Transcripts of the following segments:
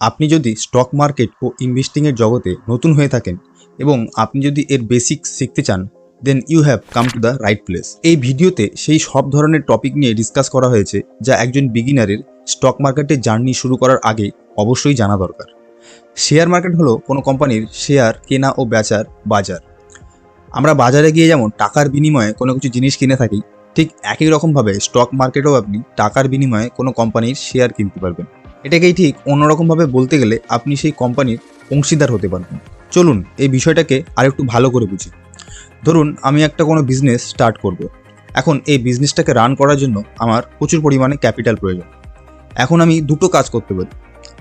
আপনি যদি stock market ও ইনভেস্টিংয়ের জগতে নতুন হয়ে থাকেন এবং আপনি যদি এর বেসিক্স শিখতে চান, then you have come to the right place. এই ভিডিওতে সেই সব ধরনের টপিক নিয়ে ডিসকাস করা হয়েছে যা একজন বিগিনারের স্টক মার্কেটের জার্নি শুরু করার আগে অবশ্যই জানা দরকার। শেয়ার মার্কেট হলো কোনো কোম্পানির শেয়ার কেনা ও বেচার বাজার। আমরা বাজারে গিয়ে যেমন টাকার বিনিময়ে কোনো কিছু জিনিস কিনে থাকি, ঠিক একই রকমভাবে স্টক মার্কেটেও আপনি টাকার বিনিময়ে কোনো কোম্পানির শেয়ার কিনতে পারবেন। এটাকেই ঠিক অন্যরকমভাবে বলতে গেলে আপনি সেই কোম্পানির অংশীদার হতে পারবেন। চলুন এই বিষয়টাকে আরেকটু ভালো করে বুঝি। ধরুন আমি একটা কোনো বিজনেস স্টার্ট করব। এখন এই বিজনেসটাকে রান করার জন্য আমার প্রচুর পরিমাণে ক্যাপিটাল প্রয়োজন। এখন আমি দুটো কাজ করতে পারি।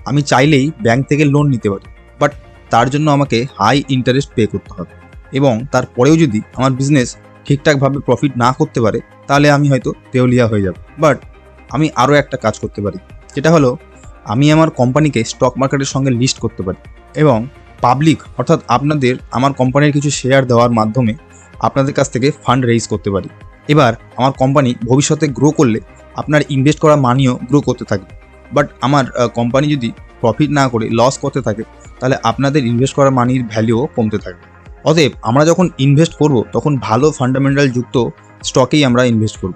আমি চাইলেই ব্যাংক থেকে লোন নিতে পারি, বাট তার জন্য আমাকে হাই ইন্টারেস্ট পে করতে হবে, এবং তারপরেও যদি আমার বিজনেস ঠিকঠাকভাবে প্রফিট না করতে পারে তাহলে আমি হয়তো দেউলিয়া হয়ে যাব। বাট আমি আরও একটা কাজ করতে পারি, যেটা হলো আমি আমার কোম্পানিকে স্টক মার্কেটের সঙ্গে লিস্ট করতে পারি এবং পাবলিক অর্থাৎ আপনাদের আমার কোম্পানির কিছু শেয়ার দেওয়ার মাধ্যমে আপনাদের কাছ থেকে ফান্ড রেইজ করতে পারি। এবার আমার কোম্পানি ভবিষ্যতে গ্রো করলে আপনার ইনভেস্ট করা মানিও গ্রো করতে থাকবে। বাট আমার কোম্পানি যদি প্রফিট না করে লস করতে থাকে তাহলে আপনাদের ইনভেস্ট করা মানির ভ্যালুও কমতে থাকবে। অতএব আমরা যখন ইনভেস্ট করব তখন ভালো ফান্ডামেন্টাল যুক্ত স্টকেই আমরা ইনভেস্ট করব।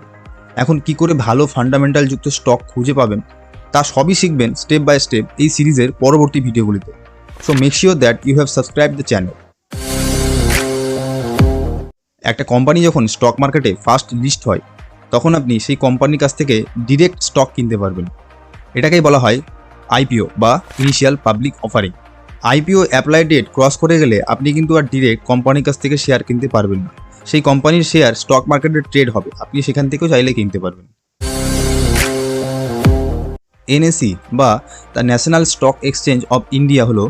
এখন কি করে ভালো ফান্ডামেন্টাল যুক্ত স্টক খুঁজে পাবেন তা সবই শিখবেন স্টেপ বাই স্টেপ এই সিরিজের পরবর্তী ভিডিওগুলিতে। So make sure that you have subscribe the channel. একটা কোম্পানি যখন স্টক মার্কেটে ফার্স্ট লিস্ট হয় তখন আপনি সেই কোম্পানির কাছ থেকে ডিরেক্ট স্টক কিনতে পারবেন। এটাকেই বলা হয় আইপিও বা initial public offering. IPO apply date cross করে গেলে আপনি কিন্তু আর ডিরেক্ট কোম্পানির কাছ থেকে শেয়ার কিনতে পারবেন না। সেই কোম্পানির শেয়ার স্টক মার্কেটে ট্রেড হবে, আপনি সেখান থেকেও চাইলে কিনতে পারবেন। এনএসই বা the national stock exchange of India হলো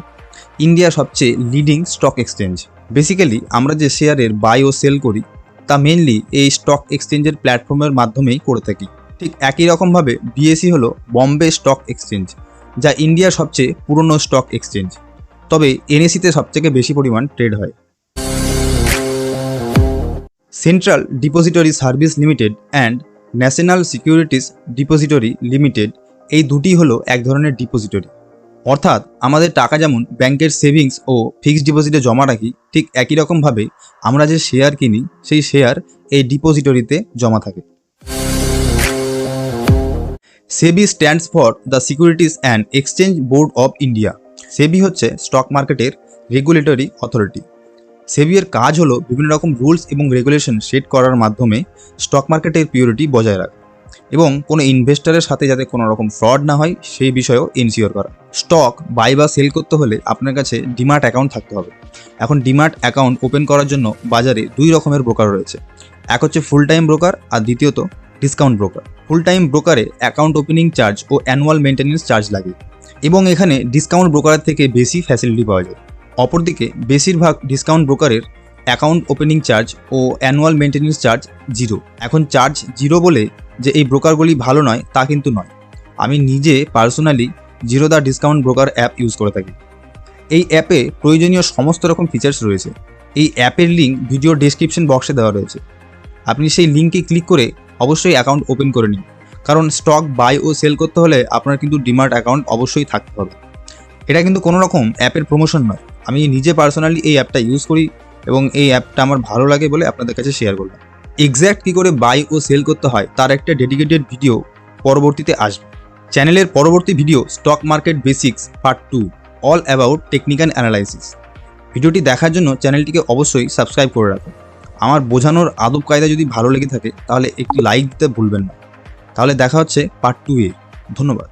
ইন্ডিয়ার সবচেয়ে লিডিং স্টক এক্সচেঞ্জ। বেসিক্যালি আমরা যে শেয়ারের বাই ও সেল করি তা মেনলি এই স্টক এক্সচেঞ্জের প্ল্যাটফর্মের মাধ্যমেই করে থাকি। ঠিক একই রকমভাবে বিএসই হলো বম্বে স্টক এক্সচেঞ্জ, যা ইন্ডিয়ার সবচেয়ে পুরনো স্টক এক্সচেঞ্জ। তবে এনএসিতে সবথেকে বেশি পরিমাণ ট্রেড হয়। Central depository service limited and national securities depository limited, এই দুটি হলো এক ধরনের ডিপোজিটরি। অর্থাৎ আমাদের টাকা যেমন ব্যাংকের সেভিংস ও ফিক্সড ডিপোজিটে জমা রাখি, ঠিক একই রকমভাবে আমরা যে শেয়ার কিনি সেই শেয়ার এই ডিপোজিটরিতে জমা থাকে। SEBI stands for the securities and exchange board of India. SEBI হচ্ছে স্টক মার্কেটের রেগুলেটরি অথরিটি। সেবির কাজ হলো বিভিন্ন রকম রুলস এবং রেগুলেশন সেট করার মাধ্যমে স্টক মার্কেটের পিউরিটি বজায় রাখা এবং কোনো ইনভেস্টরের সাথে যাতে কোনো রকম ফ্রড না হয় সেই বিষয়েও এনশিওর করা। স্টক বাই বা সেল করতে হলে আপনার কাছে ডিম্যাট অ্যাকাউন্ট থাকতে হবে। এখন ডিম্যাট অ্যাকাউন্ট ওপেন করার জন্য বাজারে দুই রকমের ব্রোকার রয়েছে। এক হচ্ছে ফুল টাইম ব্রোকার আর দ্বিতীয়ত ডিসকাউন্ট ব্রোকার। ফুল টাইম ব্রোকারে অ্যাকাউন্ট ওপেনিং চার্জ ও অ্যানুয়াল মেনটেন্যান্স চার্জ লাগে এবং এখানে ডিসকাউন্ট ব্রোকারের থেকে বেশি ফ্যাসিলিটি পাওয়া যায়। অপরদিকে বেশিরভাগ ডিসকাউন্ট ব্রোকারের অ্যাকাউন্ট ওপেনিং চার্জ ও অ্যানুয়াল মেনটেন্যান্স চার্জ জিরো। এখন চার্জ জিরো বলে যে এই ব্রোকারগুলি ভালো নয় তা কিন্তু নয়। আমি নিজে personally zero the discount broker app use করে থাকি। এই অ্যাপে প্রয়োজনীয় সমস্ত রকম ফিচার্স রয়েছে। এই অ্যাপের লিঙ্ক ভিডিও ডেসক্রিপশন বক্সে দেওয়া রয়েছে। আপনি সেই লিঙ্কে ক্লিক করে অবশ্যই অ্যাকাউন্ট ওপেন করে নিন, কারণ স্টক বাই ও সেল করতে হলে আপনার কিন্তু ডিম্যাট অ্যাকাউন্ট অবশ্যই থাকতে হবে। এটা কিন্তু কোনো রকম অ্যাপের প্রমোশন নয়। আমি নিজে পার্সোনালি এই অ্যাপটা ইউজ করি এবং এই অ্যাপটা আমার ভালো লাগে বলে আপনাদের কাছে শেয়ার করলাম। এক্স্যাক্ট কী করে বাই ও সেল করতে হয় তার একটা ডেডিকেটেড ভিডিও পরবর্তীতে আসবে। চ্যানেলের পরবর্তী video stock market basics part 2, all about technical analysis. ভিডিওটি দেখার জন্য চ্যানেলটিকে অবশ্যই সাবস্ক্রাইব করে রাখুন। আমার বোঝানোর আদব কায়দা যদি ভালো লেগে থাকে তাহলে একটি লাইক দিতে ভুলবেন না। তাহলে দেখা হচ্ছে পার্ট 2-এ। ধন্যবাদ।